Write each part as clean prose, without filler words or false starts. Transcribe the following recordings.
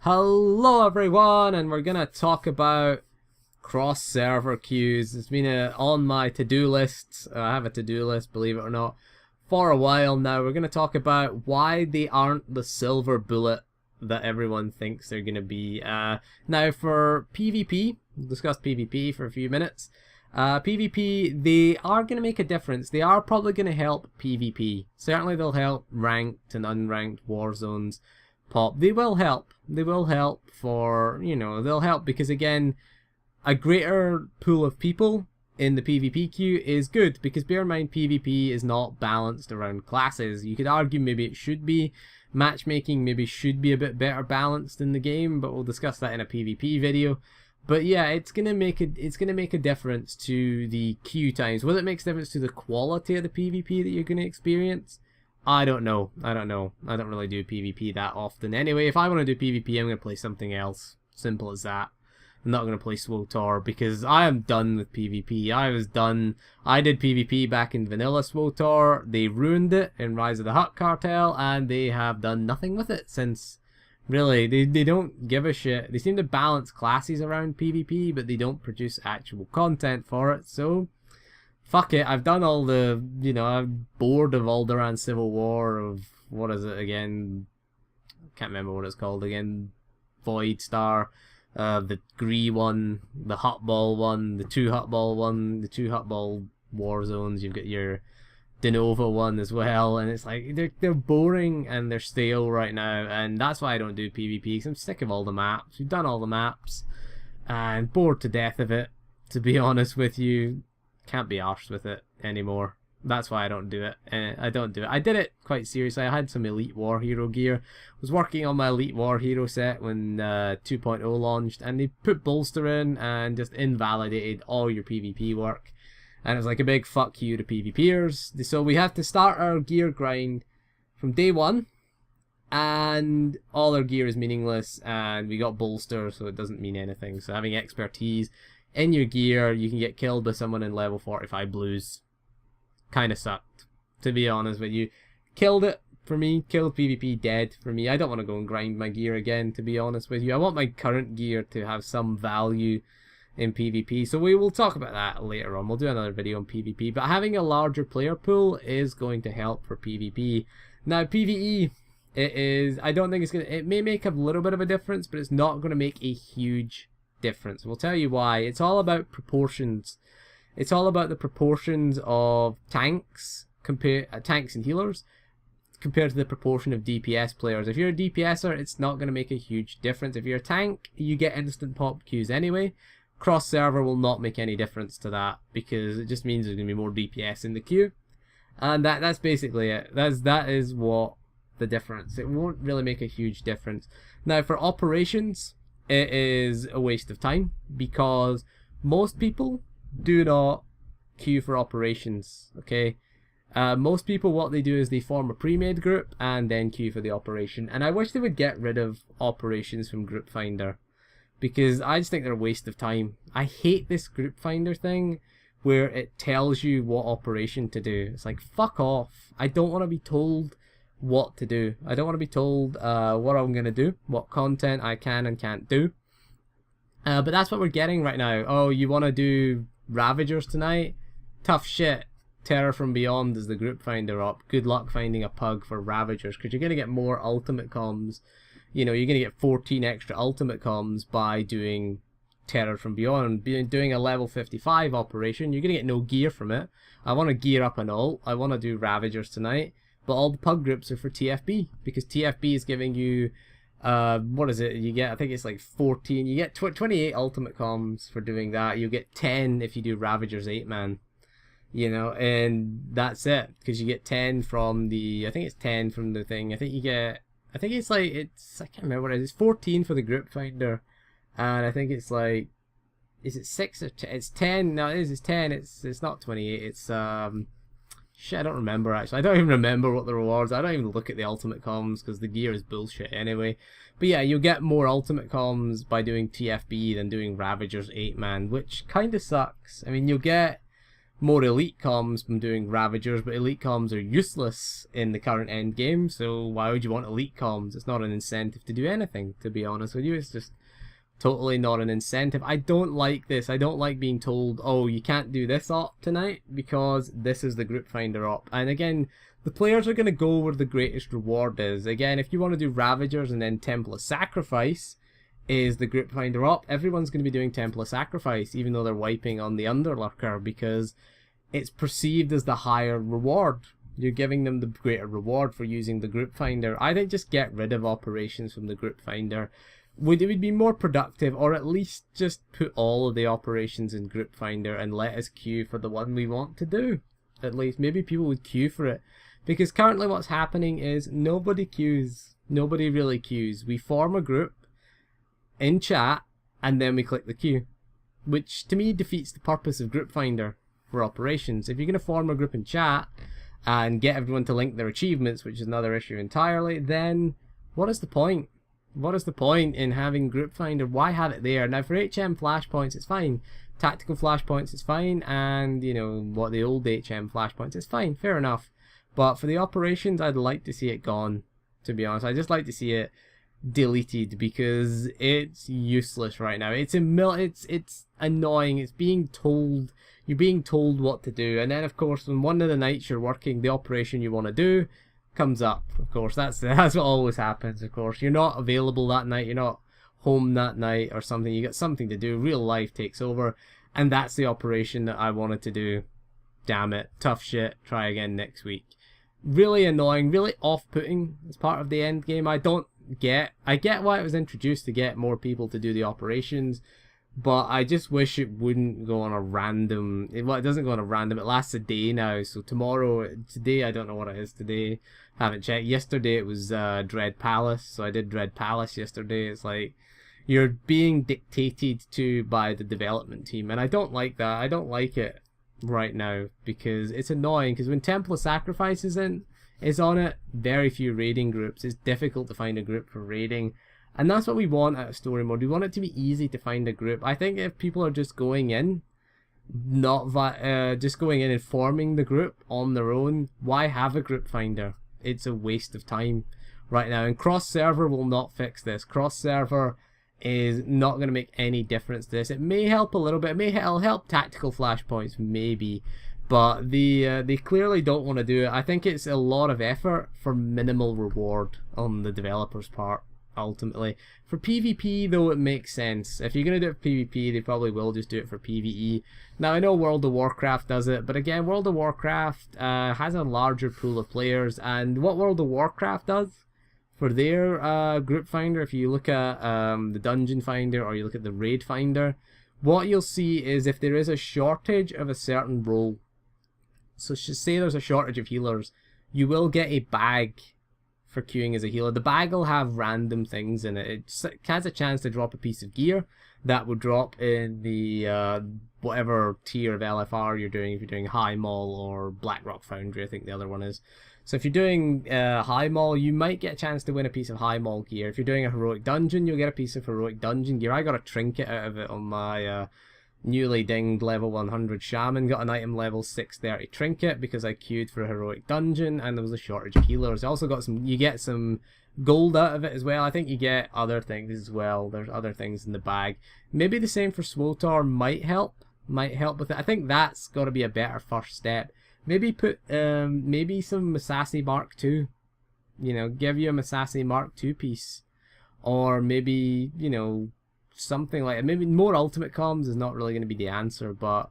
Hello everyone, and we're gonna talk about cross-server queues. It's been on my to-do list. I have a to-do list, believe it or not, for a while now. We're gonna talk about why they aren't the silver bullet that everyone thinks they're gonna be. Now for PvP, we'll discuss PvP for a few minutes. PvP, they are going to make a difference. They are probably going to help PvP. Certainly they'll help ranked and unranked war zones pop. They will help. They will help for, they'll help because, again, a greater pool of people in the PvP queue is good, because bear in mind PvP is not balanced around classes. You could argue maybe it should be. Matchmaking maybe should be a bit better balanced in the game, but we'll discuss that in a PvP video. But yeah, it's gonna make a difference to the queue times. Whether it makes a difference to the quality of the PvP that you're gonna experience, I don't know. I don't really do PvP that often. Anyway, if I want to do PvP, I'm gonna play something else. Simple as that. I'm not gonna play SWTOR because I am done with PvP. I did PvP back in vanilla SWTOR. They ruined it in Rise of the Hutt Cartel, and they have done nothing with it since. Really, they don't give a shit. They seem to balance classes around PvP, but they don't produce actual content for it, so fuck it. I've done all the, I'm bored of Alderaan Civil War, of, what is it again? Can't remember what it's called again. Void Star, the Gree one, the Huttball one, the two Huttball one, the two Huttball war zones. You've got your Denova one as well, and it's like they're boring and they're stale right now, and that's why I don't do PvP, because I'm sick of all the maps. We've done all the maps and bored to death of it, to be honest with you. Can't be arsed with it anymore. That's why I don't do it. I don't do it. I did it quite seriously. I had some Elite War Hero gear. I was working on my Elite War Hero set when 2.0 launched, and they put Bolster in and just invalidated all your PvP work. And it was like a big fuck you to PvPers. So we have to start our gear grind from day one, and all our gear is meaningless, and we got bolster, so it doesn't mean anything. So having expertise in your gear, you can get killed by someone in level 45 blues. Kinda sucked, to be honest with you. Killed it for me, killed PvP dead for me. I don't want to go and grind my gear again, to be honest with you. I want my current gear to have some value in PvP, so we will talk about that later on. We'll do another video on PvP, but having a larger player pool is going to help for PvP. Now PvE, I don't think it's gonna, it may make a little bit of a difference, but it's not going to make a huge difference. We'll tell you why. It's all about proportions. It's all about the proportions of tanks tanks and healers compared to the proportion of DPS players. If you're a DPSer, it's not going to make a huge difference. If you're a tank, you get instant pop queues anyway. Cross server will not make any difference to that, because it just means there's going to be more DPS in the queue, and that's basically it. That is what the difference. It won't really make a huge difference. Now for operations, it is a waste of time, because most people do not queue for operations. Okay, most people, what they do is they form a pre-made group and then queue for the operation, and I wish they would get rid of operations from Group Finder, because I just think they're a waste of time. I hate this Group Finder thing where it tells you what operation to do. It's like, fuck off. I don't want to be told what to do. I don't want to be told what I'm going to do, what content I can and can't do. But that's what we're getting right now. Oh, you want to do Ravagers tonight? Tough shit. Terror from Beyond is the Group Finder up. Good luck finding a pug for Ravagers, because you're going to get more ultimate comms. You're going to get 14 extra ultimate comms by doing Terror from Beyond. Doing a level 55 operation, you're going to get no gear from it. I want to gear up an ult. I want to do Ravagers tonight. But all the pug groups are for TFB, because TFB is giving you, what is it? You get, I think it's like 14. You get 28 ultimate comms for doing that. You get 10 if you do Ravagers 8-man. And that's it. Because you get 10 from the, I think it's 10 from the thing. I think it's like, I can't remember what it is. It's 14 for the Group Finder, and I think it's like, is it 6 or 10? It's 10. No, it's 10. It's not 28. It's shit, I don't remember actually. I don't even remember what the rewards are. I don't even look at the ultimate comms because the gear is bullshit anyway. But yeah, you'll get more ultimate comms by doing TFB than doing Ravagers 8-man, which kind of sucks. I mean, you'll get more elite comms from doing Ravagers, but elite comms are useless in the current end game, so why would you want elite comms? It's not an incentive to do anything, to be honest with you. It's just totally not an incentive. I don't like this. I don't like being told, oh, you can't do this op tonight because this is the group finder op. And again, the players are going to go where the greatest reward is. Again, if you want to do Ravagers and then Temple of Sacrifice is the group finder op, everyone's going to be doing Temple of Sacrifice, even though they're wiping on the Underlurker, because it's perceived as the higher reward. You're giving them the greater reward for using the group finder. I think just get rid of operations from the group finder. It would be more productive, or at least just put all of the operations in group finder and let us queue for the one we want to do. At least maybe people would queue for it, because currently what's happening is nobody queues. Nobody really queues. We form a group in chat and then we click the queue, which to me defeats the purpose of group finder for operations. If you're going to form a group in chat and get everyone to link their achievements, which is another issue entirely, then what is the point? What is the point in having group finder? Why have it there? Now for HM flashpoints it's fine, tactical flashpoints it's fine, and you know what, the old HM flashpoints it's fine, fair enough. But for the operations, I'd like to see it gone, to be honest. I'd just like to see it deleted, because it's useless right now. It's annoying. It's being told, you're being told what to do, and then of course when one of the nights you're working, the operation you want to do comes up. Of course, that's what always happens. Of course, you're not available that night, you're not home that night or something, you got something to do, real life takes over, and that's the operation that I wanted to do. Damn it, tough shit, try again next week. Really annoying, really off-putting as part of the end game. I get why it was introduced, to get more people to do the operations, but I just wish it wouldn't go on a random, well, it doesn't go on a random, it lasts a day now, so today I don't know what it is today, haven't checked. Yesterday it was Dread Palace, so I did Dread Palace yesterday. It's like, you're being dictated to by the development team, and I don't like that. I don't like it right now, because it's annoying, because when Temple of Sacrifice is on it, very few raiding groups. It's difficult to find a group for raiding, and that's what we want out of story mode. We want it to be easy to find a group. I think if people are just going in, just going in and forming the group on their own, why have a group finder? It's a waste of time right now, and cross server will not fix this. Cross server is not going to make any difference to this. It may help a little bit. It'll help tactical flashpoints maybe, but they clearly don't want to do it. I think it's a lot of effort for minimal reward on the developers' part, ultimately. For PvP though, it makes sense. If you're going to do it for PvP, they probably will just do it for PvE. Now I know World of Warcraft does it, but again, World of Warcraft has a larger pool of players, and what World of Warcraft does for their group finder, if you look at the dungeon finder or you look at the raid finder, what you'll see is if there is a shortage of a certain role, so say there's a shortage of healers, you will get a bag for queuing as a healer. The bag will have random things in it. It has a chance to drop a piece of gear that would drop in the whatever tier of LFR you're doing. If you're doing High Mall or Blackrock Foundry, I think the other one is. So if you're doing High Mall, you might get a chance to win a piece of High Mall gear. If you're doing a Heroic Dungeon, you'll get a piece of Heroic Dungeon gear. I got a trinket out of it on my newly dinged level 100 Shaman. Got an item level 630 trinket because I queued for a Heroic Dungeon and there was a shortage of healers. I also got you get some gold out of it as well. I think you get other things as well. There's other things in the bag. Maybe the same for Swotor might help with it. I think that's got to be a better first step. Maybe put maybe some Masashi Mark II, you know, give you a Masashi Mark II piece, or maybe, you know, something like, maybe more ultimate comms is not really going to be the answer, but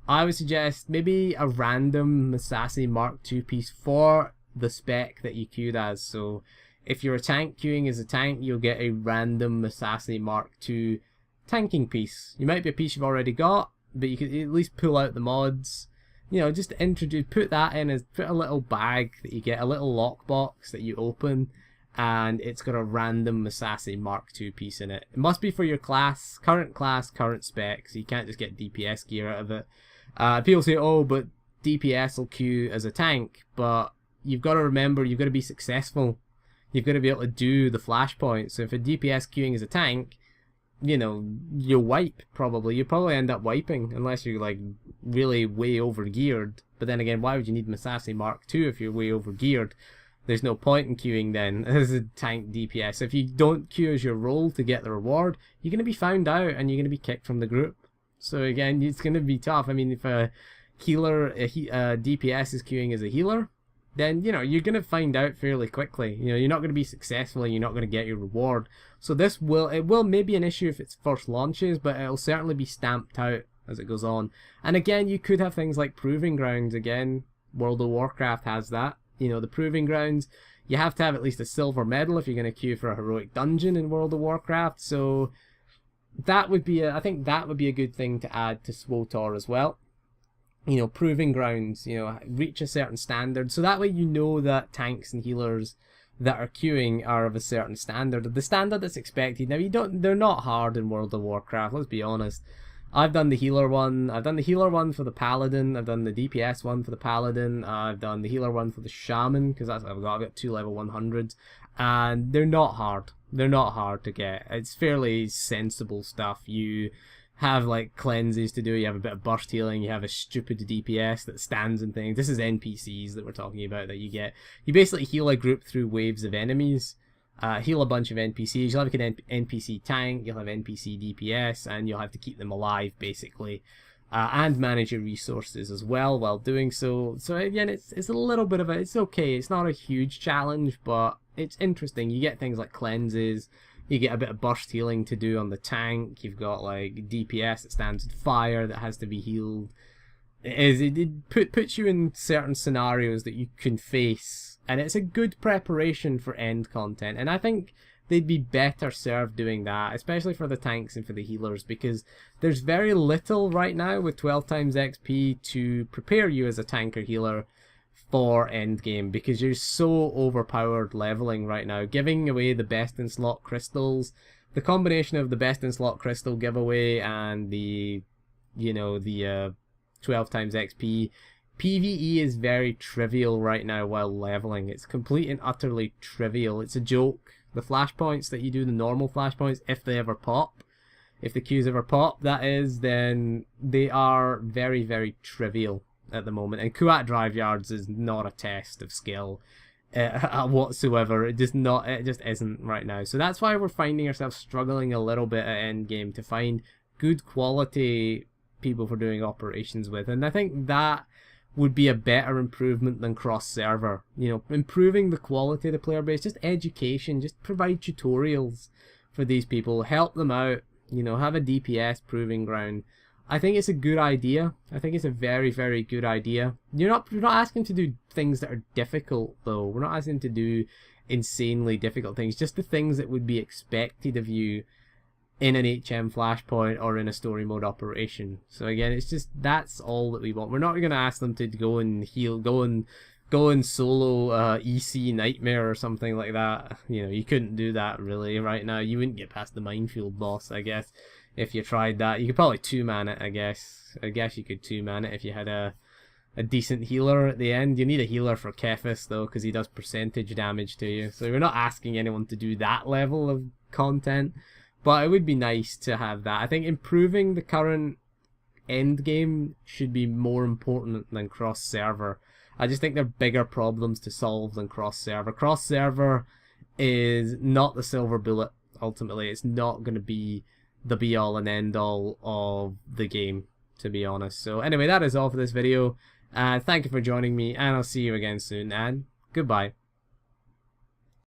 I would suggest maybe a random Masashi Mark II piece for the spec that you queued as. So if you're a tank queuing as a tank, you'll get a random Masashi Mark II tanking piece. You might be a piece you've already got, but you could at least pull out the mods. You know, just put that in, as put a little bag that you get, a little lockbox that you open, and it's got a random Masashi Mark II piece in it. It must be for your class, current spec, so you can't just get DPS gear out of it. People say, oh, but DPS will queue as a tank, but you've got to remember, you've got to be successful. You've got to be able to do the flashpoint. So if a DPS queuing as a tank, you know, you wipe probably. You probably end up wiping unless you're like really way over geared. But then again, why would you need Masashi Mark II if you're way over geared? There's no point in queuing then as a tank DPS. If you don't queue as your role to get the reward, you're going to be found out and you're going to be kicked from the group. So again, it's going to be tough. I mean, if a healer, a DPS is queuing as a healer, then, you know, you're going to find out fairly quickly. You know, you're not going to be successful and you're not going to get your reward. So it will maybe an issue if it's first launches, but it'll certainly be stamped out as it goes on. And again, you could have things like Proving Grounds. Again, World of Warcraft has that. You know, the Proving Grounds, you have to have at least a silver medal if you're going to queue for a heroic dungeon in World of Warcraft. So that would be I think that would be a good thing to add to SWTOR as well. You know, Proving Grounds, you know, reach a certain standard, so that way you know that tanks and healers that are queuing are of a certain standard, the standard that's expected. Now, they're not hard in World of Warcraft, let's be honest. I've done the healer one, for the Paladin, I've done the DPS one for the Paladin, I've done the healer one for the Shaman, because I've got 2 level 100s, and they're not hard. They're not hard to get. It's fairly sensible stuff. You have like cleanses to do, you have a bit of burst healing, you have a stupid DPS that stands and things. This is NPCs that we're talking about that you get. You basically heal a group through waves of enemies, heal a bunch of NPCs, you'll have an NPC tank, you'll have NPC DPS, and you'll have to keep them alive basically. And manage your resources as well while doing so. So again, it's a little bit of it's okay, it's not a huge challenge, but it's interesting. You get things like cleanses, you get a bit of burst healing to do on the tank, you've got like DPS that stands with fire that has to be healed. It puts you in certain scenarios that you can face, and it's a good preparation for end content, and I think they'd be better served doing that, especially for the tanks and for the healers, because there's very little right now with 12 times XP to prepare you as a tank or healer for endgame, because you're so overpowered leveling right now, giving away the best in slot crystals. The combination of the best in slot crystal giveaway and the 12 times XP, PvE is very trivial right now while leveling. It's complete and utterly trivial. It's a joke. The flashpoints that you do, the normal flashpoints, if they ever pop, if the queues ever pop, that is, then they are very, very trivial at the moment. And Kuat Drive Yards is not a test of skill whatsoever. It just isn't right now. So that's why we're finding ourselves struggling a little bit at endgame to find good quality people for doing operations with. And I think that would be a better improvement than cross-server. You know, improving the quality of the player base, just education, just provide tutorials for these people, help them out, you know, have a DPS proving ground. I think it's a good idea. I think it's a very, very good idea. You're not asking to do things that are difficult though. We're not asking to do insanely difficult things, just the things that would be expected of you in an HM flashpoint or in a story mode operation. So again, it's just, that's all that we want. We're not going to ask them to go and heal, go and solo EC Nightmare or something like that. You know, you couldn't do that really right now. You wouldn't get past the Minefield boss, I guess, if you tried that. You could probably 2-man it, I guess. I guess you could 2-man it if you had a decent healer at the end. You need a healer for Kefis though, because he does percentage damage to you. So we're not asking anyone to do that level of content. But it would be nice to have that. I think improving the current end game should be more important than cross-server. I just think there are bigger problems to solve than cross-server. Cross-server is not the silver bullet, ultimately. It's not going to be the be-all and end-all of the game, to be honest. So anyway, that is all for this video. Thank you for joining me, and I'll see you again soon, and goodbye.